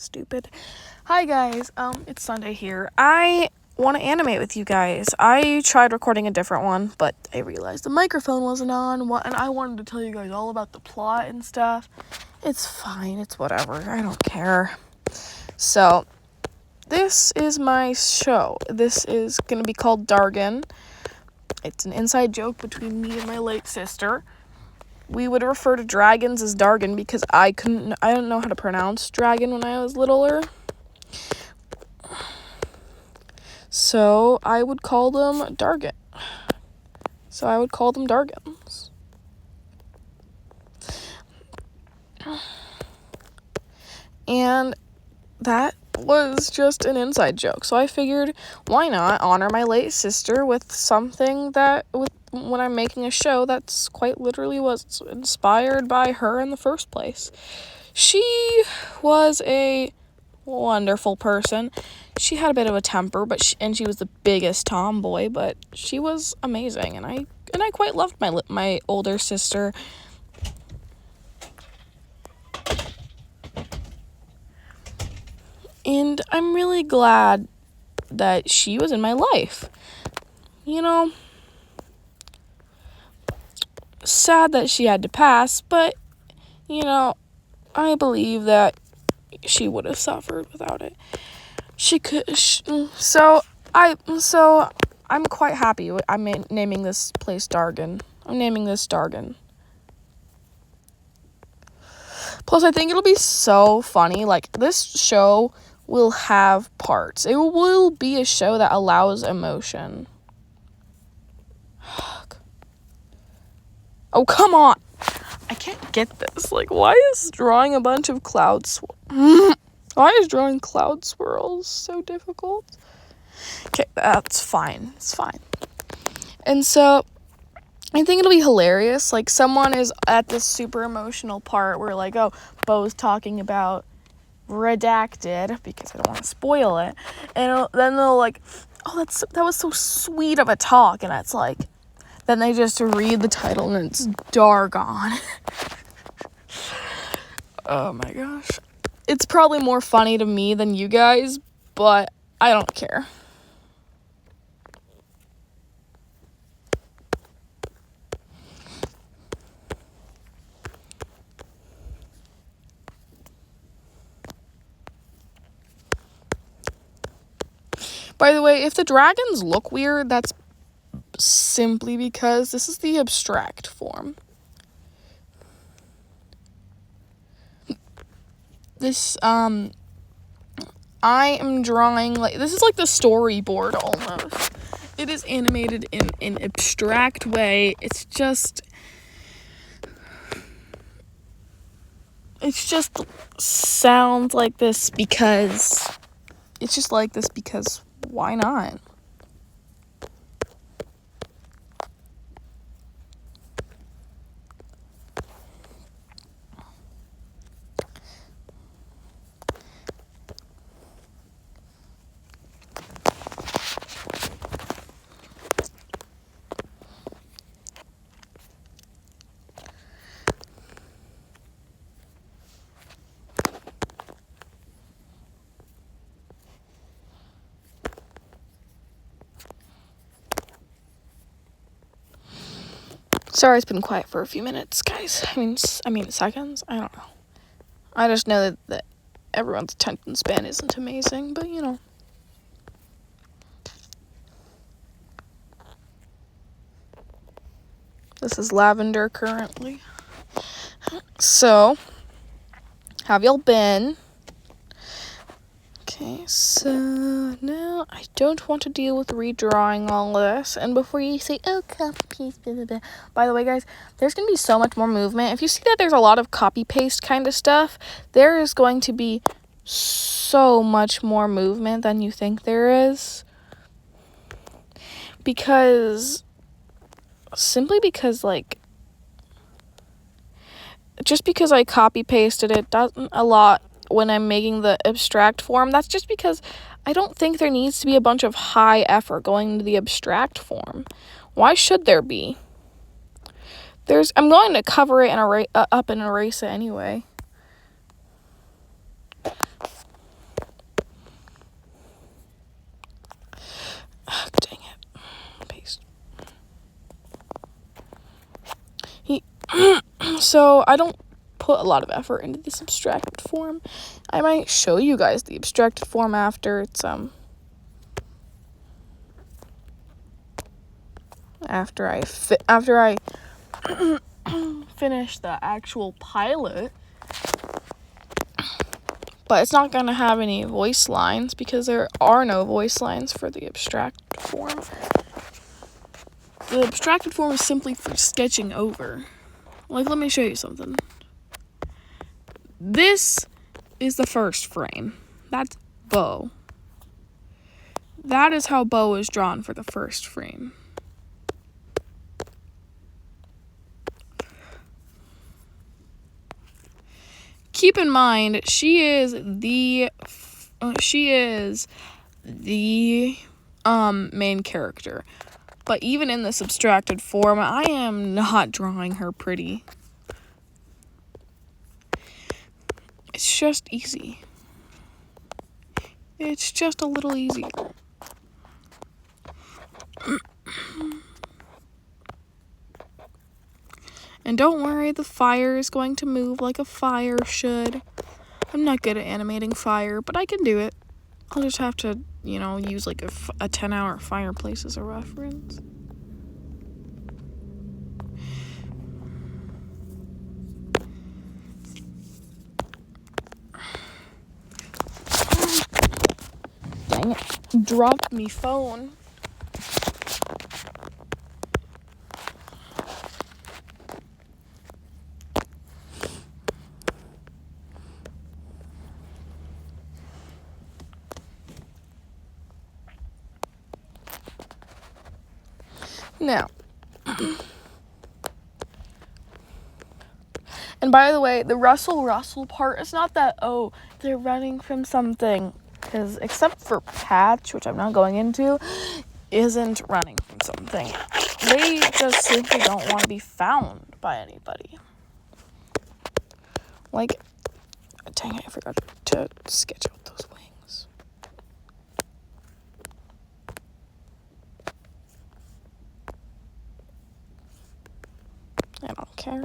Stupid. Hi guys, it's Sunday here. I want to animate with you guys. I tried recording a different one, but I realized the microphone wasn't on, and I wanted to tell you guys all about the plot and stuff. It's fine, it's whatever, I don't care. So, this is my show. This is gonna be called Dargan. It's an inside joke between me and my late sister. We would refer to dragons as Dargan because I didn't know how to pronounce dragon when I was littler. So I would call them Dargans. And that was just an inside joke. So I figured, why not honor my late sister with something when I'm making a show that's quite literally was inspired by her in the first place. She was a wonderful person. She had a bit of a temper, and she was the biggest tomboy, but she was amazing, and I quite loved my older sister. And I'm really glad that she was in my life. Sad that she had to pass, but, I believe that she would have suffered without it. I'm quite happy. I'm naming this place Dargan. I'm naming this Dargan. Plus, I think it'll be so funny. Like, this show will have parts. It will be a show that allows emotion. Oh, come on. I can't get this. Like, why is drawing a bunch of clouds... Why is drawing cloud swirls so difficult? Okay, that's fine. It's fine. And so, I think it'll be hilarious. Like, someone is at this super emotional part where, like, oh, Bo's talking about redacted, because I don't want to spoil it. And then they'll, like, oh, that was so sweet of a talk. And it's like, then they just read the title and it's Dargon. Oh my gosh. It's probably more funny to me than you guys, but I don't care. By the way, if the dragons look weird, that's simply because this is the abstract form. This, I am drawing, like, this is like the storyboard almost. It is animated in an abstract way. It just sounds like this because, it's just like this because why not? Sorry, it's been quiet for a few minutes, guys. I mean seconds. I don't know. I just know that everyone's attention span isn't amazing, but This is lavender currently. So, have y'all been? Okay, so now I don't want to deal with redrawing all this. And before you say, oh, copy paste, blah, blah, blah. By the way, guys, there's going to be so much more movement. If you see that there's a lot of copy paste kind of stuff, there is going to be so much more movement than you think there is. Simply because, like, just because I copy pasted it doesn't a lot when I'm making the abstract form. That's just because I don't think there needs to be a bunch of high effort going into the abstract form. Why should there be? I'm going to cover it and erase it anyway. So I don't put a lot of effort into this abstracted form. I might show you guys the abstracted form after it's after I finish the actual pilot. But it's not going to have any voice lines because there are no voice lines for the abstracted form. The abstracted form is simply for sketching over. Like, let me show you something. This is the first frame. That's Bo. That is how Bo is drawn for the first frame. Keep in mind, she is the main character. But even in this abstracted form, I am not drawing her pretty. It's just easy. It's just a little easier. And don't worry, the fire is going to move like a fire should. I'm not good at animating fire, but I can do it. I'll just have to, use like a 10-hour fireplace as a reference. Dang it. Dropped me phone. Now, and by the way, the rustle part is not that, oh, they're running from something, because except for Patch, which I'm not going into, isn't running from something. They just simply don't want to be found by anybody. Like, dang it, I forgot to sketch out those wings. I don't care.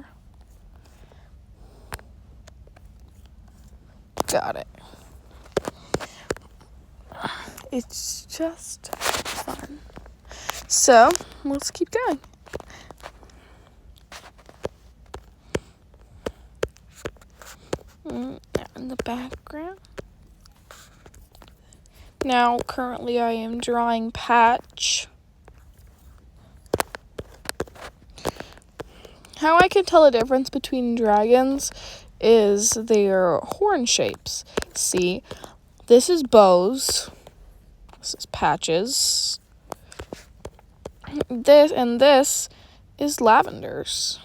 Got it. It's just fun. So, let's keep going. In the background. Now, currently I am drawing Patch. How I can tell the difference between dragons is their horn shapes. See, this is Bo's. This is Patch's. This is Lavender's.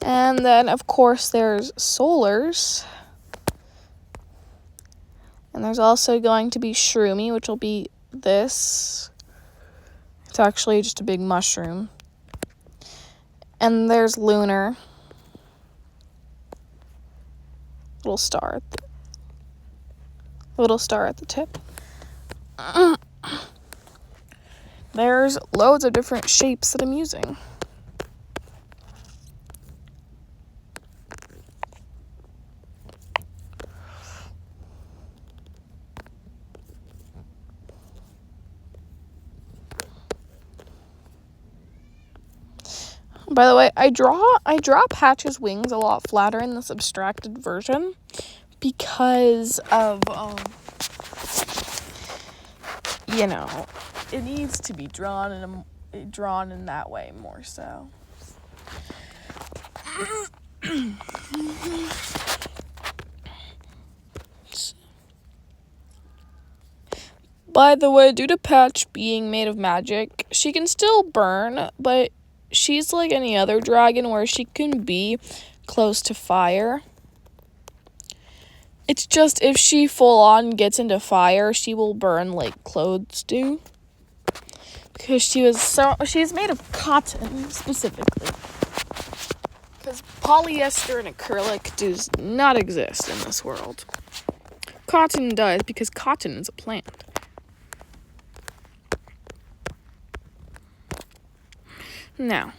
And then, of course, there's Solar's. And there's also going to be Shroomy, which will be this. It's actually just a big mushroom. And there's Lunar. Little star at the tip. There's loads of different shapes that I'm using. By the way, I draw Patch's wings a lot flatter in this abstracted version because of it needs to be drawn in that way more so. By the way, due to Patch being made of magic, she can still burn, but she's like any other dragon where she can be close to fire. It's just if she full on gets into fire, she will burn like clothes do. Because she's made of cotton specifically. Because polyester and acrylic does not exist in this world. Cotton does because cotton is a plant. Now,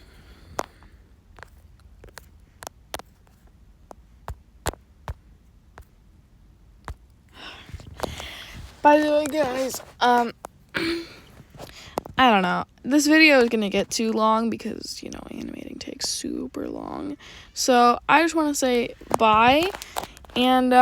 by the way, guys, I don't know. This video is gonna get too long because, animating takes super long. So I just want to say bye, and